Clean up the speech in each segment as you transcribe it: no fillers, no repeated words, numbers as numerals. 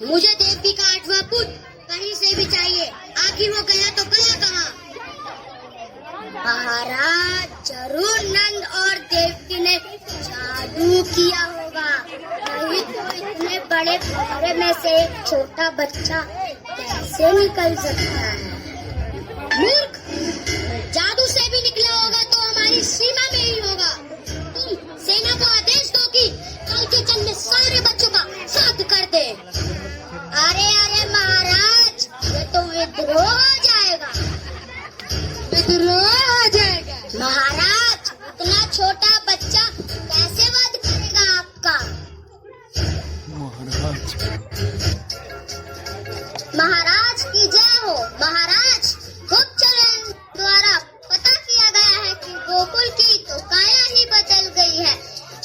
मुझे देवकी का 8वां पुत्र कहीं से भी चाहिए। आखिर वो गया तो गया कहाँ? महाराज, जरूर नंद और देवकी ने जादू किया होगा, नहीं तो इतने बड़े कमरे में से एक छोटा बच्चा कैसे निकल सकता है? मूर्ख, जादू से भी निकला होगा तो हमारी सीमा में ही होगा। तुम सेना को आदेश दो कि कल के चंद में सारे बच्चों का साथ कर दे। अरे अरे महाराज, ये तो विद्रोह हो जाएगा। विद्रोह हो जाएगा? महाराज, इतना छोटा बच्चा कैसे वध करेगा आपका? महाराज की जय हो। महाराज, गुप्तचर द्वारा पता किया गया है कि गोकुल की तो काया ही बदल गई है।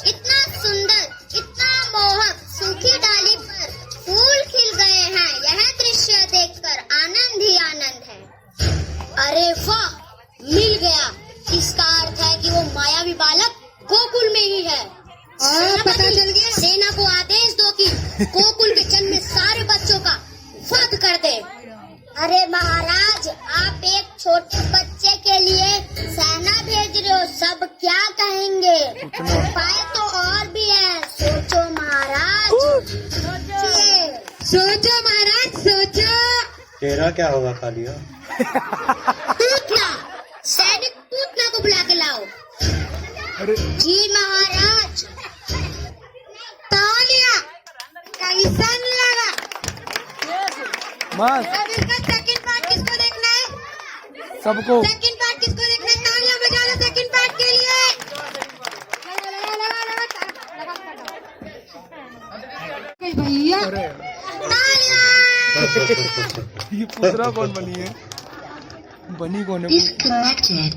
इतना सुंदर, इतना मोहक, सूखी डाली पर फूल खिल गए हैं। यह दृश्य देखकर आनंद ही आनंद है। अरे वाह, मिल गया। इसका अर्थ है कि वो मायावी बालक गोकुल में ही है। पता चल गया। सेना को आदेश दो कि गोकुल के जन्म में सारे बच्चों का वध कर दे। अरे महाराज, आप एक छोटे बच्चे के लिए सेना भेज रहे हो, सब क्या कहेंगे? उपाय तो और भी है, सोचो महाराज। सोचो महाराज, सोचो। तेरा क्या होगा कालिया? पूतना, सैनिक पूतना को बुला के लाओ। जी महाराज। तालिया, कैसन लगा? अब इसका सेकंड पार्ट किसको देखना है? सबको। सेकंड पार्ट किसको देखना है? तालियां बजा लो सेकंड पार्ट के लिए। भैया तालियां। ये पुतला कौन बनी है? बनी कौन है? Disconnected.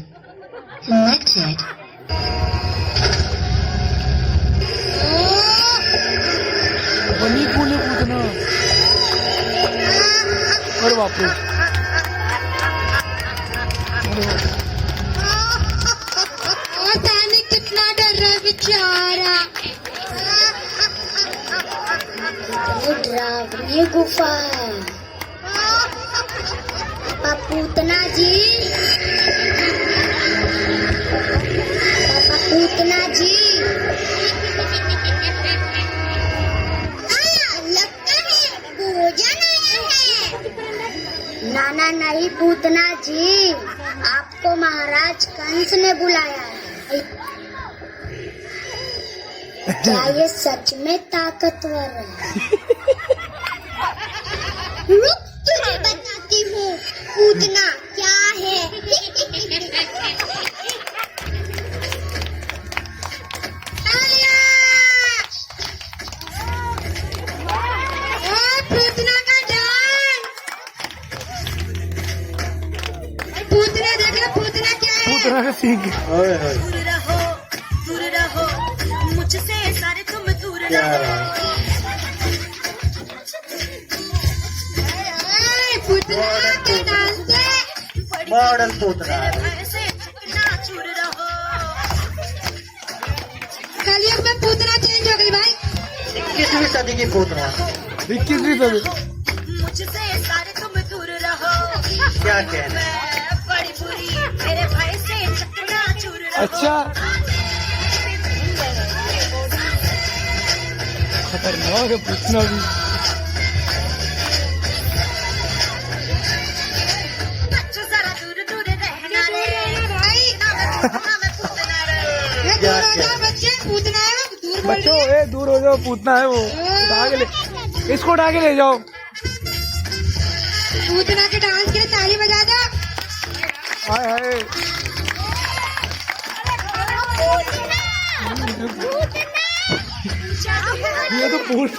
बनी कौन है पुतना? अरे बाप रे, सैनिक कितना डर रहा है बेचारा। डरावनी गुफा है। पापा पूतना जी, पापा पूतना जी। लगता है भोजन आया है। नाना नहीं पूतना जी, आपको महाराज कंस ने बुलाया है। क्या ये सच में ताकतवर है? रुक, तुझे बताती हूँ पूतना क्या है। पूतना का डांस। पूतना देख लो, पूतना क्या है? पुतना का सींग। दूर रहो मुझसे, सारे तुम दूर क्या रहो। पूतना के डांस से मॉडल पूतना है। चूर रहो। कलयुग में पूतना चेंज हो गई भाई। 21वीं सदी की पूतना। 21वीं सदी। मुझसे सारे तुम दूर रहो। क्या कहना? मैं बड़ी बुरी, मेरे भाई से चकना चूर रहो। अच्छा, खतरनाक है पुतना भी। बच्चों जरा दूर दूर रहना रे भाई। मैं पूतना रे। क्या बच्चे पूतना है, वो दूर बोल बच्चों, ए दूर हो जाओ, पूतना है वो। उठा के ले, इसको उठा के ले जाओ। पूतना के डांस के लिए ताली बजा दो। हाय हाय, ये तो पूछ।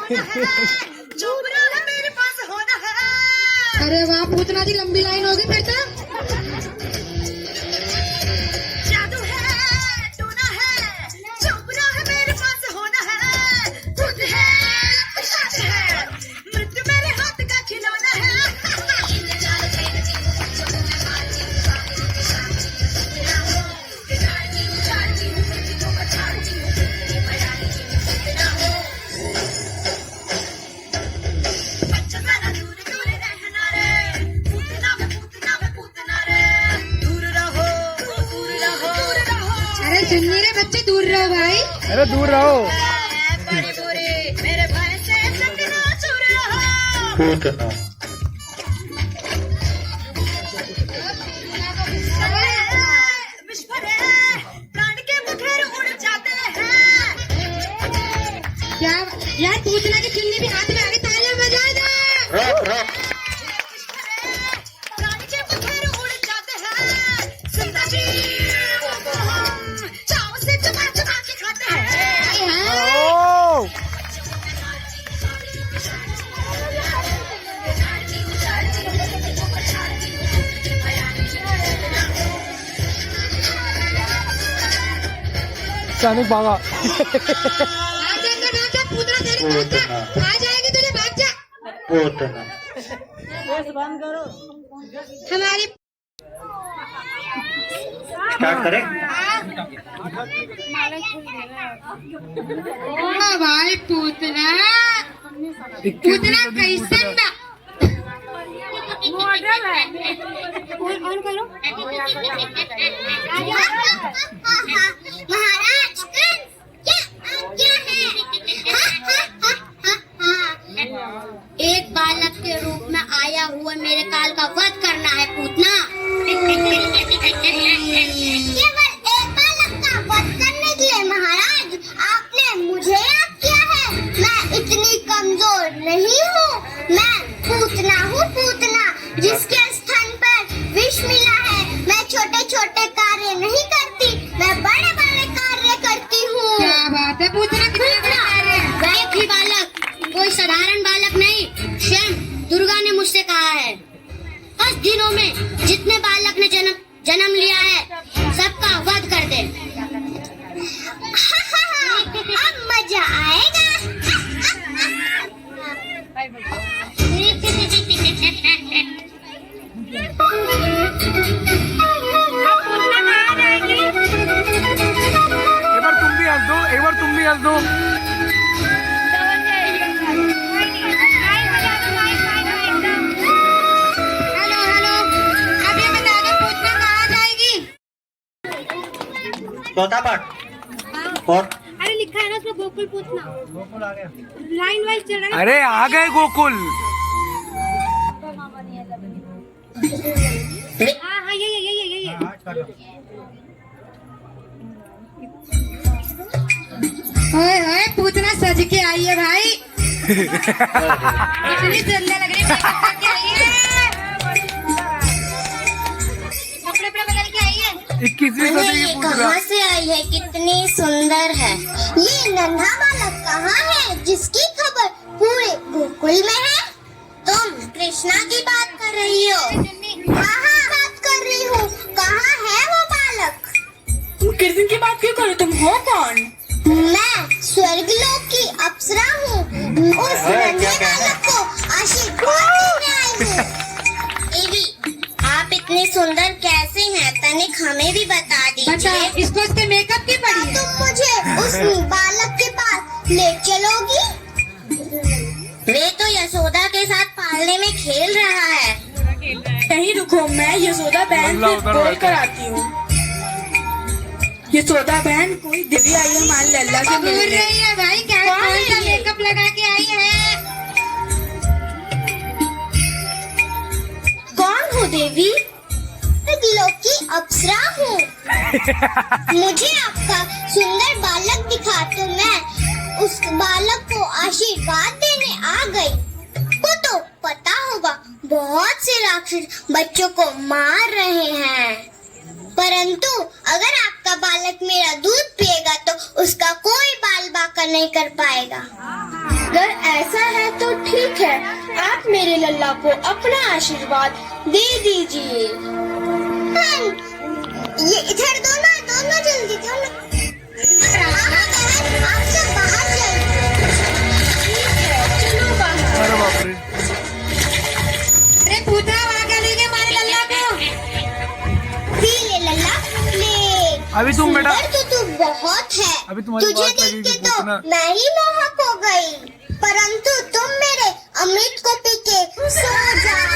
चुप रहो, मेरे पास होना है। अरे वाह, पूतना जी लंबी लाइन होगी फिर तो। जादू है, टूना है, चुप रहो, मेरे पास होना है। खुद है, प्रसाद है, मृत्यु मेरे हाथ का खिलौना है। सुन नहीं रहे बच्चे, दूर रहो भाई। अरे दूर रहो। बड़ी बुरी मेरे भाई से सपना चुर रहा। पूतना विश्व है प्राण के मुखेर उड़ जाते हैं। क्या यार, पूतना की चुन्नी भी हाथ में आगे, तालियां बजा दो। रॉक रॉक प्राण के मुखेर उड़ जाते हैं। सुंदर जी वो हम चाव से चबा चबा के खाते हैं। ओ अचानक भागा। आ जा पूतना, तेरी पूतना आ जाएगी तुझे, भाग जा। पूतना हमारी स्टार्ट करें। ओ भाई पूतना, पूतना कैसन बा? मॉडल है। ऑन करो। महाराज क्या है? एक बालक के रूप में आया हुआ मेरे काल का वध करना है पूतना। केवल एक बालक का वध करने के लिए महाराज आपने मुझे याद किया है। मैं इतनी कमजोर नहीं हूँ। मैं पूतना हूँ, पूतना जिसके स्तन पर विष मिला है। मैं छोटे छोटे कार्य नहीं करती, मैं बड़े बड़े कार्य करती हूँ। क्या बात है पूतना, कितने बड़े कार्य हैं। वह भी बालक कोई साधारण बालक नहीं, स्वयं दुर्गा ने मुझसे कहा है 10 दिनों में जितने बालक ने जन्म लिया है सबका वध कर दे। अब मजा आएगा। एक बार तुम भी हंस दो। हेलो हेलो, अब ये बता दो पूतना कहाँ जाएगी? चौथा पार्ट और अरे लिखा है ना उसमें गोकुल पूतना, लाइन वाइज चल रहा है। अरे आ गए गोकुल। हाँ हाँ यही ओए ओए पूतना सज के आई है भाई। इतनी चलने लग रही है, मेकअप करके आई है, कपड़े बदल के आई है। 21वीं सदी की ये पूछ रहा। कहाँ से आई है? कितनी सुंदर है। ये नन्हा बालक कहाँ है जिसकी खबर पूरे गोकुल में है? तुम कृष्णा की बात कर रही हो? हाँ बात कर रही हूँ। कहाँ है वो बालक? तुम कृष्ण की बात क्यों करो? तुम हो कौन? मैं स्वर्गलोक की अप्सरा हूँ। उस नन्हे बालक को आशीर्वाद देने आई हूँ। देवी, आप इतनी सुंदर कैसे हैं? तनिक हमें भी बता दीजिए। इसको उसके मेकअप की पड़ी है। तुम मुझे उस बालक के पास ले चलोगी? वे तो यशोदा के साथ पालने में खेल रहा है। कहीं रुको, मैं यशोदा बहन से बोल कर आती हूँ। यशोदा बहन कोई देवी आई है मान लल्ला से बोल मिलने। रही है भाई, क्या कौन सा मेकअप लगा के आई है? कौन हो देवी? स्वर्गलोक की अप्सरा हूँ। मुझे आपका सुंदर बालक दिखा तो मैं उस बालक को आशीर्वाद देने आ गई। वो तो पता होगा बहुत से राक्षस बच्चों को मार रहे हैं, परंतु अगर आपका बालक मेरा दूध पिएगा तो उसका कोई बाल बाका नहीं कर पाएगा। अगर ऐसा है तो ठीक है, आप मेरे लल्ला को अपना आशीर्वाद दे दीजिए। ये इधर दोनों जल्दी दोनों। आप सब बाहर चलिए। चलो बाहर। अरे बाप रे। अरे पूतना वहाँ क्या लेके मारे लल्ला को? पी ले लल्ला, ले। अभी तुम बेटा, सुंदर तो तू बहुत है। अभी तुम्हारी तुझे बात देख लगेगी के तो पूतना। मैं ही मोहक हो गई, परंतु तुम मेरे अमृत को पी के सो जाओ।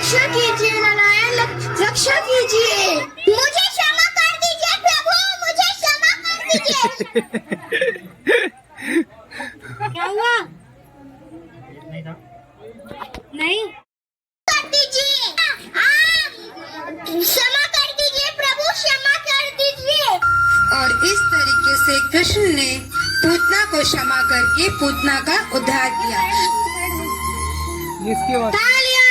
रक्षा कीजिए नारायण, रक्षा कीजिए। मुझे क्षमा कर दीजिए प्रभु, मुझे क्षमा कर दीजिए। क्या हुआ? नहीं कर दीजिए, क्षमा कर दीजिए प्रभु, क्षमा कर दीजिए। और इस तरीके से कृष्ण ने पूतना को क्षमा करके पूतना का उद्धार किया। इसके बाद तालियां!